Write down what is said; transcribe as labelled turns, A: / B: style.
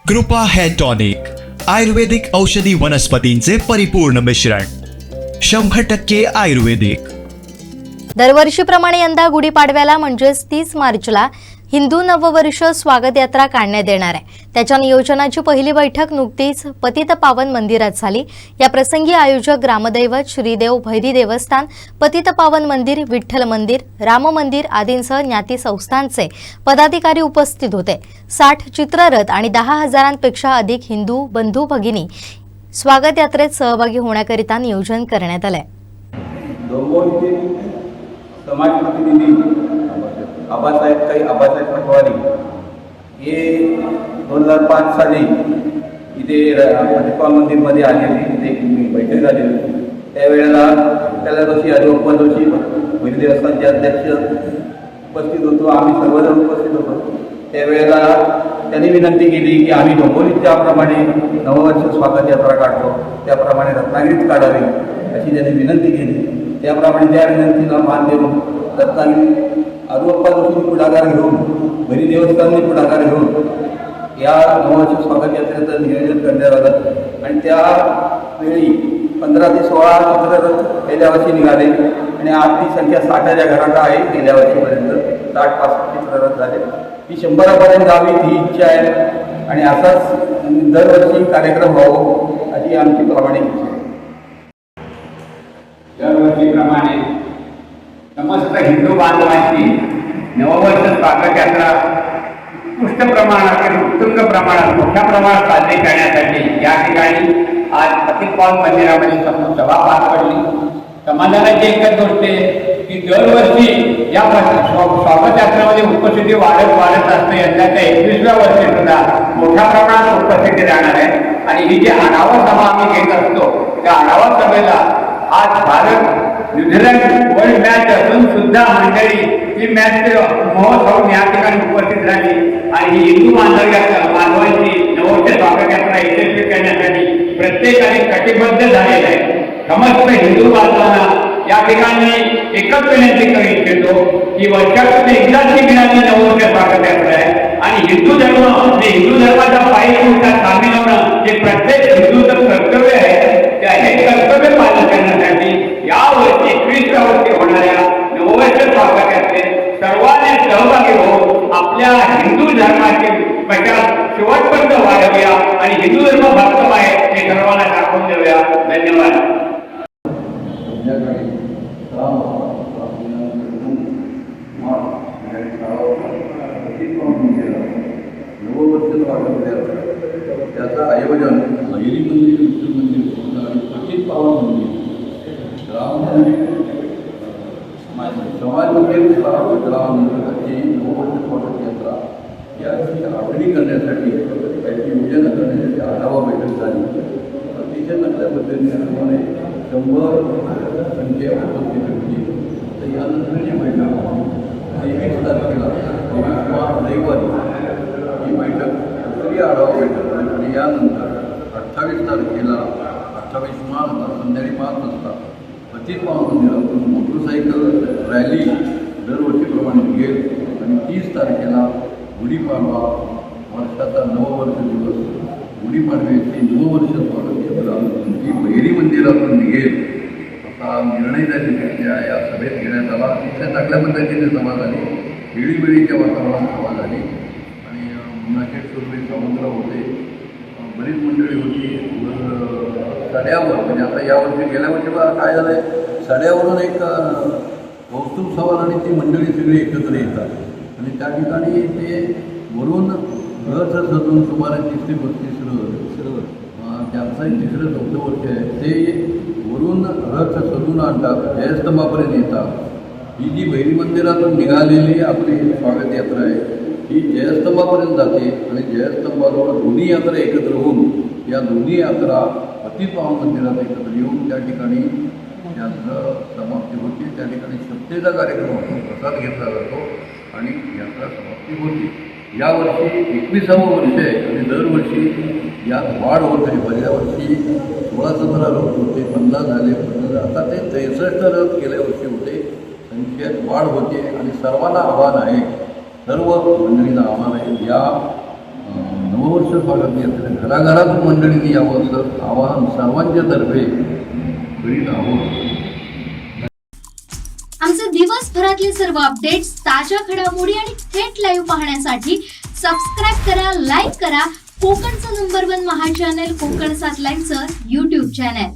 A: कृपा hair tonic, आयुर्वेदिक औषधी वनस्पतींचे परिपूर्ण मिश्रण, 100% आयुर्वेदिक।
B: दरवर्षीप्रमाणे यंदा गुढीपाडव्याला म्हणजेच 30 मार्चला हिंदू नववर्ष स्वागत यात्रा काढण्यात येणार आहे। त्याच्या नियोजनाची पहिली बैठक नुकतीच पतितपावन मंदिरात झाली। या प्रसंगी आयोजक ग्रामदैवत श्रीदेव भैरी देवस्थान, पतितपावन मंदिर, विठ्ठल मंदिर, राम मंदिर आदींसह ज्ञाती संस्थांचे पदाधिकारी उपस्थित होते। 60 चित्ररथ आणि 10,000पेक्षा अधिक हिंदू बंधू भगिनी स्वागत यात्रेत सहभागी होण्याकरिता नियोजन करण्यात आले।
C: समाज प्रतिनिधी आबासाहेब पटवारी हे 2005 साली इथे पतितपावन मंदिरमध्ये आलेली इथे एक बैठक झालेली। त्यावेळेला त्याला जोशी हरिओप्पा जोशी भैरी देवस्थानचे अध्यक्ष उपस्थित होतो, आम्ही सर्वजण उपस्थित होतो। त्यावेळेला त्यांनी विनंती केली की आम्ही डोंबिवलीत ज्याप्रमाणे नववर्ष स्वागत यात्रा काढतो त्याप्रमाणे रत्नागिरीत काढावी अशी त्यांनी विनंती केली। त्याप्रमाणे त्या विनंतीला मान देऊन रत्नागिरी हरिओप्पा जोशींनी पुढाकार घेऊन, भैरी देवस्थानने पुढाकार घेऊन या नववर्ष स्वागत यात्रेचं नियोजन करण्यात आलं। आणि त्यावेळी 15 ते 16 चित्ररथ गेल्या वर्षी निघाले आणि आज ती संख्या 60च्या घरात आहे। गेल्या वर्षीपर्यंत 60-65 चित्ररथ झाले। ही 100पर्यंत जावी ही इच्छा आहे आणि असाच दरवर्षी कार्यक्रम व्हावं अशी आमची प्रामाणिक इच्छा आहे।
D: दरवर्षीप्रमाणे समस्त हिंदू बांधवांची नववर्ष स्वागत यात्रा उत्कृष्ट प्रमाणात आणि उत्तुंग प्रमाणात मोठ्या प्रमाणात साजरी करण्यासाठी या ठिकाणी आज पतितपावन मंदिरामध्ये सभा पार पडली। समाधानाची एकच गोष्ट आहे की दरवर्षी या स्वागत यात्रेमध्ये उपस्थिती वाढत असते। यंदाच्या 21व्या वर्षी सुद्धा मोठ्या प्रमाणात उपस्थिती राहणार आहे। आणि ही जी आढावा सभा आम्ही घेत असतो त्या आढावा सभेला आज भारत न्यूझीलंड वर्ल्ड मॅच असून सुद्धा मंडळी ही मॅच महोत्सव या ठिकाणी उपस्थित राहिली आणि ही हिंदू बांधवांची नववर्ष स्वागत यात्रा यशस्वी करण्यासाठी प्रत्येकाने कटिबद्ध झालेला आहे। समस्त हिंदू बांधवांना या ठिकाणी एकच विनंती करू इच्छितो की वर्षातून एकदाच निघणारी नववर्ष स्वागत यात्रा आहे आणि हिंदू धर्म आणि हिंदू धर्माच्या पायी सामील होणं हे प्रत्येक हिंदूचं कर्तव्य आहे। त्या हे कर्तव्य पालन करण्यासाठी यावर्षी 21व्या वर्षी होणाऱ्या नववर्ष स्वागत यात्रेत सर्वांनी सहभागी होऊन आपल्या हिंदू धर्माची प्रचार शेवटपर्यंत वाढवूया आणि हिंदू धर्म भक्तम आहे हे सर्वांना दाखवून देऊया। धन्यवाद।
C: त्याचं आयोजन भैरी मंदिर, विठ्ठल मंदिर आणि पतितपावन मंदिर राम समाज मंदिर ग्राम मंदिराची नववर्ष स्वागत यात्रा याची आखणी करण्यासाठी त्याची योजना करण्यासाठी आढावा बैठक झाली। अतिशय चांगल्या पद्धतीने 100 संख्या उपस्थित होती। तर यानंतरची बैठक 23 तारखेला 23 मार्च रविवारी ही बैठक दुसरी आढावा बैठक आणि यानंतर 28 तारखेला 28 मार्चला संध्याकाळी 5 वाजता पतितपावन मंदिरातून मोटरसायकल रॅली दरवर्षीप्रमाणे निघेल आणि 30 तारखेला गुढीपाडवा वर्षाचा नववर्ष दिवस गुढीपाडव्याची नववर्ष स्वागत यात्रा ही भैरी मंदिरातून निघेल असा निर्णय त्या ठिकाणी या सभेत घेण्यात आला। अतिशय चांगल्या पद्धतीने सभा झाली, वेळीवेळीच्या वातावरणात सभा झाली आणि मुनाखेड सुरवे समुद्र होते, बरीच मंडळी होती। सड्यावर म्हणजे आता यावर्षी गेल्या वर्षी काय झालं आहे, सड्यावरून एक कौतुक सवाल आणि ती मंडळी सगळी एकत्र येतात आणि त्या ठिकाणी ते वरून रथ सजून सुमारे 30 ते 35 त्यांचं 3रं 4थं वर्ष आहे ते वरून रथ सजून आणतात, जयस्तंभापर्यंत येतात। ही जी भैरी मंदिरातून निघालेली आपली स्वागत यात्रा आहे ही जयस्तंभापर्यंत जाते आणि जयस्तंभाजवळ दोन्ही यात्रा एकत्र होऊन या दोन्ही यात्रा पतितपावन मंदिरात एकत्र येऊन त्या ठिकाणी यात्रा समाप्ती होती। त्या ठिकाणी सप्तेचा कार्यक्रम होतो, प्रसाद घेतला जातो आणि यात्रा समाप्ती होती। यावर्षी 21वं वर्ष आहे आणि दरवर्षी यात वाढ होत आहे। पहिल्या वर्षी 16-17 रथ होते, 15 झाले, 15 आता ते 63 रथ गेल्या वर्षी होते। संख्येत वाढ होते आणि सर्वांना आव्हान आहे, सर्व मंडळींना आव्हान आहे या नववर्ष स्वागत यात्रेत घराघरात मंडळींनी यावं असं आवाहन सर्वांच्या तर्फे करीत आहोत.
E: आमचे दिवसभरातले सर्व अपडेट्स, ताज्या घडामोडी आणि थेट लाईव्ह पाहण्यासाठी सबस्क्राईब करा, लाईक करा कोकणचं नंबर 1 महा चॅनल कोकण 7 लाईव्हचं YouTube चॅनल.